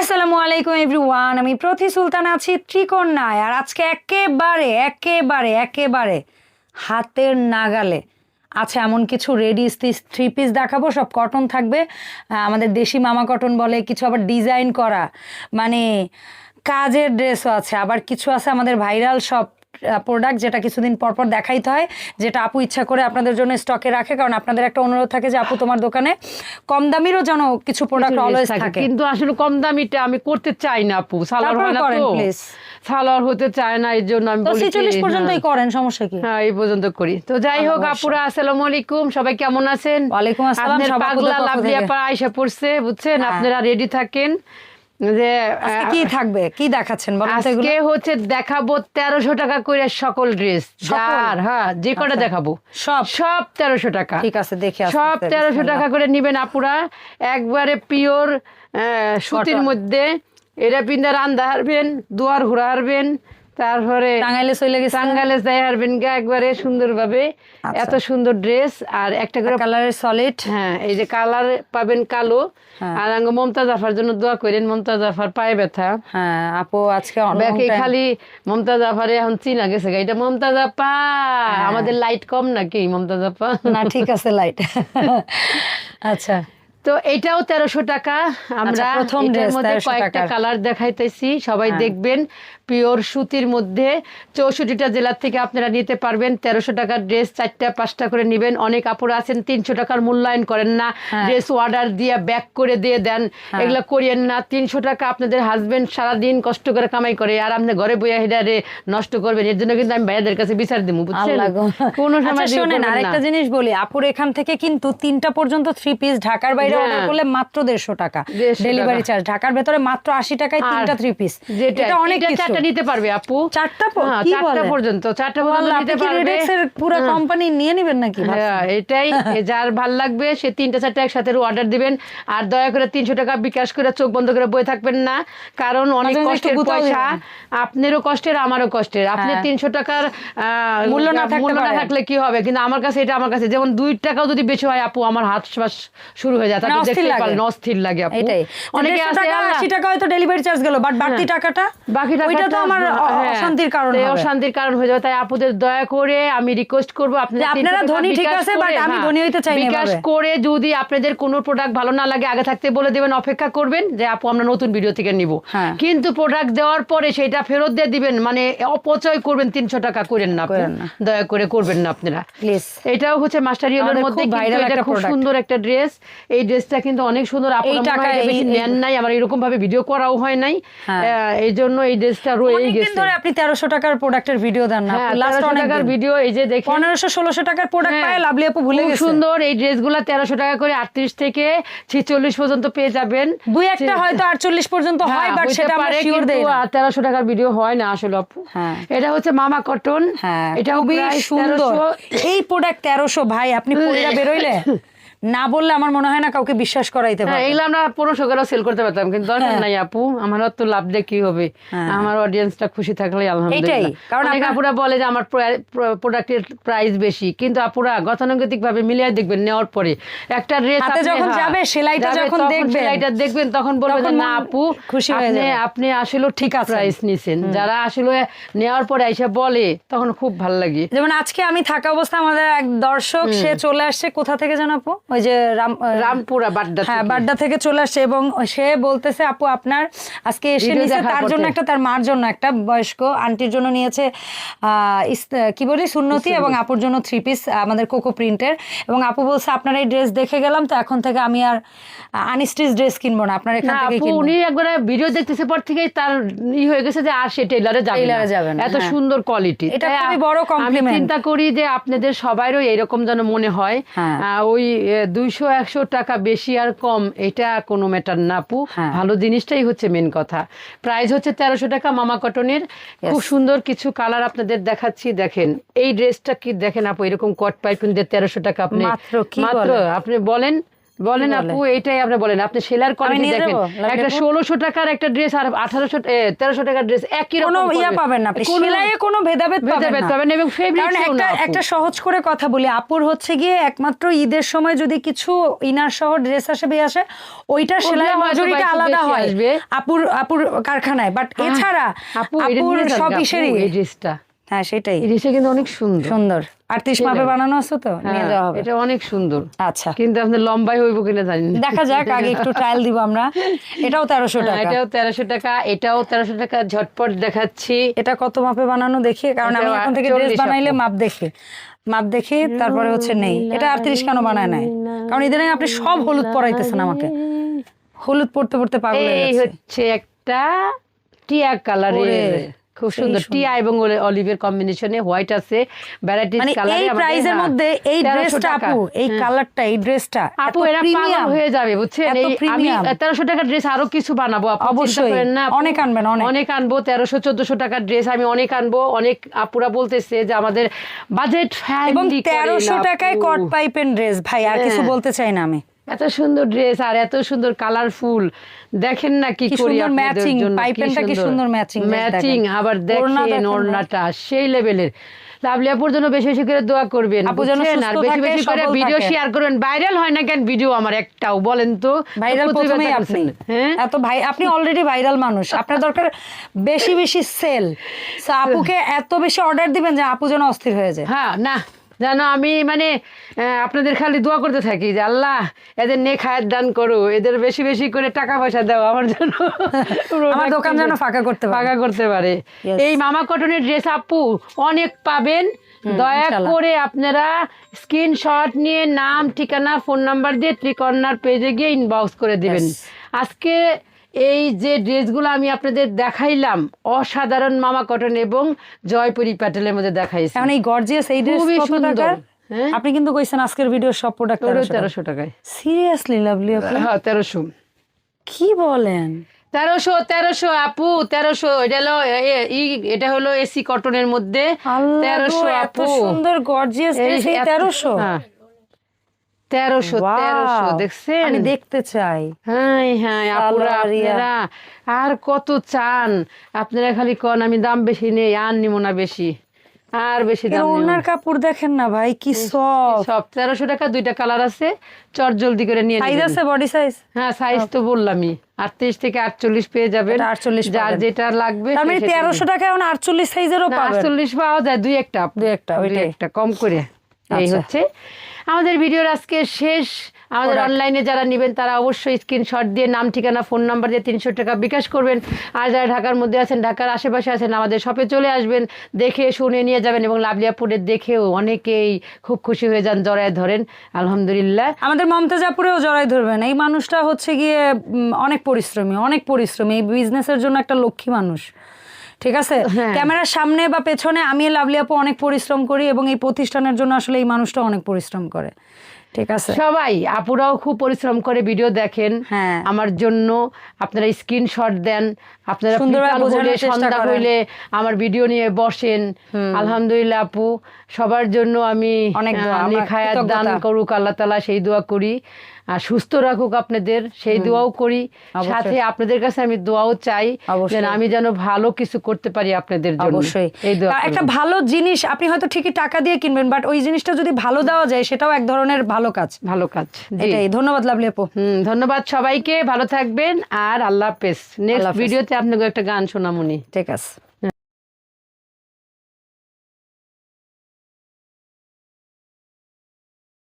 আসসালামু আলাইকুম এভরিওয়ান, আমি প্রতি সুলতান আছি ত্রিকোণায়। আর আজকে একেবারে হাতের নাগালে আছে এমন কিছু রেডি থ্রি পিস দেখাবো। সব কটন থাকবে, আমাদের দেশি মামা কটন বলে, কিছু আবার ডিজাইন করা মানে কাজের ড্রেসও আছে, আবার কিছু আছে আমাদের ভাইরাল সব প্রোডাক্ট যেটা কিছুদিন পরপর দেখাইতে হয়, যেটা আপু ইচ্ছা করে আপনাদের জন্য স্টকে রাখে, কারণ আপনাদের একটা অনুরোধ থাকে যে আপু তোমার দোকানে কম দামিরও যেন কিছু প্রোডাক্ট অলওয়েজ থাকে। কিন্তু আসলে কম দামিটা আমি করতে চাই না আপু, সালোয়ার হয় না তো, সালোয়ার হতে চায় না, এই জন্য আমি বলি 46 পর্যন্তই করেন, সমস্যা কি? হ্যাঁ, এই পর্যন্ত করি। তো যাই হোক আপুরা, আসসালামু আলাইকুম, সবাই কেমন আছেন? ওয়ালাইকুম আসসালাম। আপনার পাগলা লাভলি আপা আয়েশা পড়ছে, বুঝছেন? আপনারা রেডি থাকেন যে কি থাকবে, কি দেখাচ্ছেন বলেন তো? আজকে হচ্ছে দেখাবো 1300 টাকা করে সকল ড্রেস, যার হ্যাঁ যে কটা দেখাবো সব 1300 টাকা। ঠিক আছে, দেখে সব 1300 টাকা করে নিবেন আপুরা, একবারে পিওর সুতির মধ্যে। এটা পিন্দা রান্দা হারবেন, দুয়ার ঘুরা হারবেন, তারপরে টাঙ্গাইলে চলে গেছে, টাঙ্গাইলে যাই হারবেন একবারে সুন্দরভাবে। এত সুন্দর ড্রেস, আর একটা করে কালারের সলিড। হ্যাঁ, এই যে কালার পাবেন কালো। আর মমতাজ আফার জন্য দোয়া করেন, মমতাজ আফার পায়ে ব্যথা। হ্যাঁ আপু, আজকে খালি মমতাজ আফারে এখন চিনা গেছে, এটা মমতাজ আপা। আমাদের লাইট কম নাকি মমতাজ আপা? না ঠিক আছে, লাইট। আচ্ছা, তো এটাও 1300 টাকা। আমরা প্রথম ড্রেস কয়েকটা কালার দেখাইতেছি, সবাই দেখবেন। পিওর সুতির মধ্যে 64টা জেলার থেকে আপনারা নিতে পারবেন। 1300 টাকার ড্রেস 4টা 5টা করে নেবেন। অনেক আপুরা আছেন 300 টাকার মূল্যায়ন করেন না, ড্রেস অর্ডার দিয়ে ব্যাক করে দিয়ে দেন, এগুলা করিয়েন না। 300 টাকা আপনাদের হাজবেন্ড সারাদিন কষ্ট করে কামাই করে, আর আপনি ঘরে বইয়া হেডারে নষ্ট করবেন। এর জন্য কিন্তু আমি ভাইয়াদের কাছে বিচার দিব, বুঝছেন? কোনো সময় শোনেন, আরেকটা জিনিস বলি, আপুর এখান থেকে কিন্তু 3টা পর্যন্ত 3 পিস ঢাকার বাইরে অর্ডার করলে মাত্র 150 টাকা ডেলিভারি চার্জ, ঢাকার ভেতরে মাত্র 80 টাকায় 3টা 3 পিস। এটা অনেক কিছু নিতে পারবে আপু, 4টা পর্যন্ত নিতে পারবে। পুরো কোম্পানি নিয়ে নেবেন নাকি? এটাই, যার ভাল লাগবে সে 3টা 4টা একসাথে অর্ডার দিবেন। আর দয়া করে 300 টাকা বিকাশ করে চোখ বন্ধ করে বয়ে থাকবেন না, কারণ অনেক কষ্টের পয়সা, আপনারও কষ্টের আমারও কষ্টের। আপনি 300 টাকার মূল্য না থাকলে কি হবে? কিন্তু আমার কাছে এটা, আমার কাছে যেমন 2 টাকাও যদি বেশি হয় আপু, আমার হাত শ্বাস শুরু হয়ে যায়, তাতে দেখতে পারলেন অস্থির লাগে আপু। অনেকে আছে 80 টাকা হয়তো ডেলিভারি চার্জ গেল, বাট বাকি টাকাটা আমার অশান্তির কারণ হবে, অশান্তির কারণ হয়ে যাবে। তাই আপুদের দয়া করে আমি রিকোয়েস্ট করবো, আপনারা ধনী ঠিক আছে, বাট আমি ধনী হইতে চাই না। বিকাশ করে যদি আপনাদের কোনো প্রোডাক্ট ভালো না লাগে, আগে থাকতে বলে দেবেন, অপেক্ষা করবেন যে আপু আমরা নতুন ভিডিও থেকে নিব। কিন্তু প্রোডাক্ট দেওয়ার পরে সেটা ফেরত দিয়ে দিবেন, মানে অপচয় করবেন, 300 টাকা করেন না, দয়া করে করবেন না আপনারা প্লিজ। এটাও হচ্ছে মাস্টার ইয়েলোর মধ্যে খুব সুন্দর একটা ড্রেস। এই ড্রেসটা কিন্তু অনেক সুন্দর, আপনারা বেশি নেন নাই, আমার এরকম ভাবে ভিডিও করাও হয় নাই, এই জন্য এই ড্রেসটা রয়ে গেছে। ধরে আপনি 1300 টাকার প্রোডাক্টের ভিডিও দেন না, লাস্ট অনেক টাকার ভিডিও, এই যে দেখেন 1500-1600 টাকার প্রোডাক্ট পায় লাভলি আপু, ভুলে গেছে। সুন্দর এই ড্রেসগুলো 1300 টাকা করে 38 থেকে 46 পর্যন্ত পেয়ে যাবেন। দুই একটা হয়তো 48 পর্যন্ত হয়, বাট সেটা আমরা শিওর দেই না। 1300 টাকার ভিডিও হয় না আসলে আপু। এটা হচ্ছে মামা কটন, এটা খুবই সুন্দর। এই প্রোডাক্ট 1300 ভাই, আপনি পয়রা বের হইলে না বললে আমার মনে হয় না কাউকে বিশ্বাস করাইতে পারবে। এগুলো আমরা 1500 করে সেল করতে পারতাম, কিন্তু দরকার নাই আপু, আমার তো লাভ দিয়ে কি হবে? আমার অডিয়েন্সটা খুশি থাকলে আলহামদুলিল্লাহ। কারণ আপুরা বলে যে আমার প্রোডাক্টের প্রাইস বেশি, কিন্তু আপুরা গতানুগতিক ভাবে মিলিয়ে দেখবেন, নেওয়ার পরে একটা ড্রেস হাতে যখন যাবে, সেলাইটা যখন দেখবেন, তখন বলবেন না আপু খুশি হয়ে যাবে, আপনি আসলে ঠিক প্রাইস নিছেন। যারা আসলে নেওয়ার পরে এসে বলে, তখন খুব ভালো লাগে। যেমন আজকে আমি থাকা অবস্থা, আমাদের এক দর্শক সে চলে আসছে, কোথা থেকে জানো আপু? ওই যে রামপুরা বাড্ডা, বাড্ডা থেকে চলে আসছে, এবং সে বলতেছে আপু আপনার আজকে এসে নিয়েছে তার জন্য একটা, তার মার জন্য একটা, বয়স্ক আন্টির জন্য নিয়েছে কি বলি সুন্নতি, এবং আপুর জন্য 3 পিস আমাদের কোকো প্রিন্টের। এবং আপু বলছে আপনার এই ড্রেস দেখে গেলাম, তো এখন থেকে আমি আর আনস্টিচ ড্রেস কিনবো না, আপনার এখান থেকে কিনবো। উনি একবার ভিডিও দেখতেছে পর থেকে তার হয়ে গেছে যে আর সে টেইলারে যাবে না, এত সুন্দর কোয়ালিটি। এটা খুবই বড় কমপ্লিমেন্ট। আমি চিন্তা করি যে আপনাদের সবারই এরকম যেন মনে হয়, ওই 200-100 টাকা বেশি আর কম এটা কোনো ম্যাটার না আপু, ভালো জিনিসটাই হচ্ছে মেন কথা। প্রাইস হচ্ছে 1300 টাকা মামা কটনের। খুব সুন্দর কিছু কালার আপনাদের দেখাচ্ছি, দেখেন এই ড্রেসটা কি দেখেন আপু, এরকম কট পাইপিং দিয়ে 1300 টাকা আপনি মাত্র আপনি বলেন বলেন আপু, এইটাই আপনি বলেন, আপনি সেলার কোয়ালিটি নিয়ে দেখেন, যাবো, লাভ একটা 1600 টাকার একটা ড্রেস আর 1300 টাকার ড্রেস একই রকম কোনো ইয়া পাবেন না আপনি, সেলাইয়ে কোনো ভেদাভেদ পাবেন না। এবং কারণ একটা সহজ করে কথা বলি, আপুর হচ্ছে গিয়ে একমাত্র ঈদের সময় যদি কিছু ইনার সহ ড্রেস আসে বে আসে, ওইটা সেলাই মজুরিটা আলাদা হয় আপুর কারখানায়, বাট এছাড়া আপুর সব ইসেরই এই ড্রেসটা, হ্যাঁ সেটাই, এই ড্রেসটা কিন্তু অনেক সুন্দর সুন্দর 38 মাপে বানানো আছে তো, নিয়ে যাওয়া হবে। এটা অনেক সুন্দর। আচ্ছা, কিন্তু আপনি লম্বাই হইব কিনা জানি না, দেখা যাক, আগে একটু ট্রায়াল দিব আমরা। এটাও 1300 টাকা, এটাও 1300 টাকা, এটাও 1300 টাকা। ঝটপট দেখাচ্ছি এটা কত মাপে বানানো দেখি, কারণ আমি এখন থেকে ড্রেস বানাইলে মাপ দেখি তারপরে হচ্ছে নেই। এটা 38 কেন বানায় নাই? কারণ এদিন আপনি সব হলুদ পরাইতেছেন আমাকে, হলুদ পড়তে পড়তে পাগল হয়ে এই গেছে। হচ্ছে একটা টিয়া কালারের, খুব সুন্দর টিয়া এবং অলিভের কম্বিনেশনে, হোয়াইট আছে, ভ্যারাইটিস কালারে। এই প্রাইসের মধ্যে এই ড্রেসটা আপু, এই কালারটা, এই ড্রেসটা আপু এরা পাগল হয়ে যাবে বুঝছেন। এই আমি 1300 টাকার ড্রেস আরো কিছু বানাবো আপু, অবশ্যই না অনেক আনবেন, অনেক আনবো। 1300-1400 টাকার ড্রেস আমি অনেক আনবো। অনেক আপুরা বলতেছে যে আমাদের বাজেট এবং 1300 টাকায় কট পাইপেন ড্রেস, ভাই আর কিছু বলতে চাই না আমি। এত সুন্দর ড্রেস আর এত সুন্দর কালারফুল, দেখেন না কি করি আপনাদের জন্য, পাইপেনটা কি সুন্দর ম্যাচিং। আবার দেখেন ওড়নাটা সেই লেভেলের। লাভলি আপুর জন্য বেশি বেশি করে দোয়া করবেন, আর বেশি বেশি করে ভিডিও শেয়ার করবেন। ভাইরাল হয় না কেন ভিডিও আমার একটাও, বলেন তো? ভাইরাল প্রথমেই আপনি, এত ভাই আপনি অলরেডি ভাইরাল মানুষ, আপনার দরকার বেশি বেশি সেল। আপুকে এত বেশি অর্ডার দিবেন যে আপু যেন অস্থির হয়ে যায়। হ্যাঁ, না জানো আমি মানে আপনাদের খালি দোয়া করতে থাকি যে আল্লাহ এদের নেক হায়াত দান করো, এদের বেশি বেশি করে টাকা পয়সা দাও আমার জন্য, আমার দোকান যেন ফাঁকা করতে পারে। এই মামা কটনের ড্রেস আপু অনেক পাবেন, দয়া করে আপনারা স্ক্রিনশট নিয়ে নাম, ঠিকানা, ফোন নাম্বার দিয়ে ত্রিকর্ণার পেজে গিয়ে ইনবক্স করে দিবেন। আজকে এই যে ড্রেসগুলো আমি আপনাদের দেখাইলাম, অসাধারণ মামা কটন এবং জয়পুরি প্যাটেলের মধ্যে দেখাইছি। মানে এই গর্জিয়াস এই ড্রেস খুবই কত টাকা? আপনি কিন্তু কইছেন আজকের ভিডিও সব প্রোডাক্ট 1300 টাকায়। সিরিয়াসলি লাভলি আপু? হ্যাঁ 1300। কি বলেন? 1300 আপু, 1300। এটা হলো এসি কটনের মধ্যে 1300 আপু, সুন্দর গর্জিয়াস ড্রেস, 1300। হ্যাঁ 1300 দেখছেন? আমি দেখতে চাই। হ্যাঁ হ্যাঁ আপুরা, আপনারা আর কত চান? আপনারা খালি কোন আমি দাম বেশি নেই, আর নিব না বেশি, আর বেশি দাম। ওনার কাপড় দেখেন না ভাই, কি সফট। 1300 টাকা, দুইটা কালার আছে, চট জলদি করে নিয়ে সাইজ আছে, বডি সাইজ? হ্যাঁ সাইজ তো বললামই, 38 থেকে 48 পেয়ে যাবেন, 48 যার যেটা লাগবে। তার মানে 1300 টাকায় 48 সাইজেরও পাবেন? 48 পাওয়া যায়, দুই একটা কম করে। এই হচ্ছে আমাদের ভিডিওর আজকে শেষ। আমাদের অনলাইনে যারা নেবেন তারা অবশ্যই স্ক্রিনশট দিয়ে নাম, ঠিকানা, ফোন নাম্বার দিয়ে 300 টাকা বিকাশ করবেন। আর যারা ঢাকার মধ্যে আছেন, ঢাকার আশেপাশে আছেন, আমাদের শপে চলে আসবেন, দেখে শুনে নিয়ে যাবেন। এবং লাভলি আপুরের দেখেও অনেকেই খুব খুশি হয়ে যান, জড়ায় ধরেন। আলহামদুলিল্লাহ। আমাদের মমতাজ আপুরেও জড়ায় ধরবেন। এই মানুষটা হচ্ছে গিয়ে অনেক পরিশ্রমী, এই বিজনেসের জন্য একটা লক্ষ্মী মানুষ। ঠিক আছে, ক্যামেরার সামনে বা পেছনে আমি লাভলি আপু অনেক পরিশ্রম করি, এবং এই প্রতিষ্ঠানের জন্য আসলে এই মানুষটা অনেক পরিশ্রম করে। ঠিক আছে, সবাই আপুরাও খুব পরিশ্রম করে ভিডিও দেখেন আমার জন্য। আপনারা স্ক্রিনশট দেন, আপনারা সন্ধ্যা হইলে আমার ভিডিও নিয়ে বসেন। আলহামদুলিল্লাহ আপু, সবার জন্য আমি অনেক হায়াত দান করুক আল্লাহ তাআলা, সেই দোয়া করি। আর সুস্থ রাখুক আপনাদের, সেই দোয়াও করি। সাথে আপনাদের কাছে আমি দোয়াও চাই যেন আমি যেন ভালো কিছু করতে পারি আপনাদের জন্য। অবশ্যই একটা ভালো জিনিস আপনি হয়তো ঠিকই টাকা দিয়ে কিনবেন, বাট ওই জিনিসটা যদি ভালো দেওয়া যায় সেটাও এক ধরনের ভালো কাজ। এটাই। ধন্যবাদ লাভলি আপু। ধন্যবাদ সবাইকে, ভালো থাকবেন, আর আল্লাহ হাফেজ। নেক্সট ভিডিওতে আপনাকে একটা গান শোনামুনি। ঠিক আছে।